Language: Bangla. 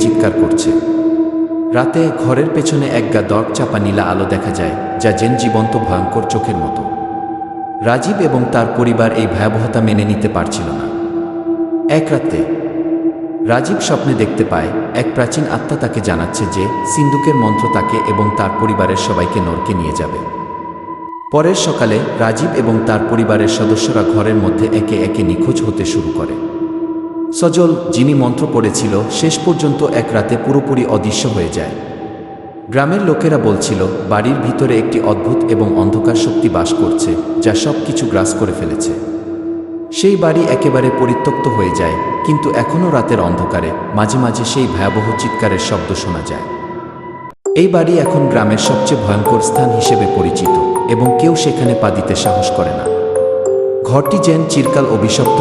চিৎকার করছে। রাতে ঘরের পেছনে এক গা দর্প চাপা নীলা আলো দেখা যায়, যা যেন জীবন্ত ভয়ঙ্কর চোখের মতো। রাজীব এবং তার পরিবার এই ভয়াবহতা মেনে নিতে পারছিল না। এক রাতে রাজীব স্বপ্নে দেখতে পায় এক প্রাচীন আত্মা তাকে জানাচ্ছে যে সিন্দুকের মন্ত্র তাকে এবং তার পরিবারের সবাইকে নরকে নিয়ে যাবে। পরের সকালে রাজীব এবং তার পরিবারের সদস্যরা ঘরের মধ্যে একে একে নিখোঁজ হতে শুরু করে। সজল, যিনি মন্ত্র পড়েছিল, শেষ পর্যন্ত এক রাতে পুরোপুরি অদৃশ্য হয়ে যায়। গ্রামের লোকেরা বলছিল বাড়ির ভিতরে একটি অদ্ভুত এবং অন্ধকার শক্তি বাস করছে, যা সব কিছু গ্রাস করে ফেলেছে। সেই বাড়ি একেবারে পরিত্যক্ত হয়ে যায়, কিন্তু এখনও রাতের অন্ধকারে মাঝে মাঝে সেই ভয়াবহ চিৎকারের শব্দ শোনা যায়। এই বাড়ি এখন গ্রামের সবচেয়ে ভয়ঙ্কর স্থান হিসেবে পরিচিত এবং কেউ সেখানে পা দিতে সাহস করে না। ঘরটি যেন চিরকাল অভিশপ্ত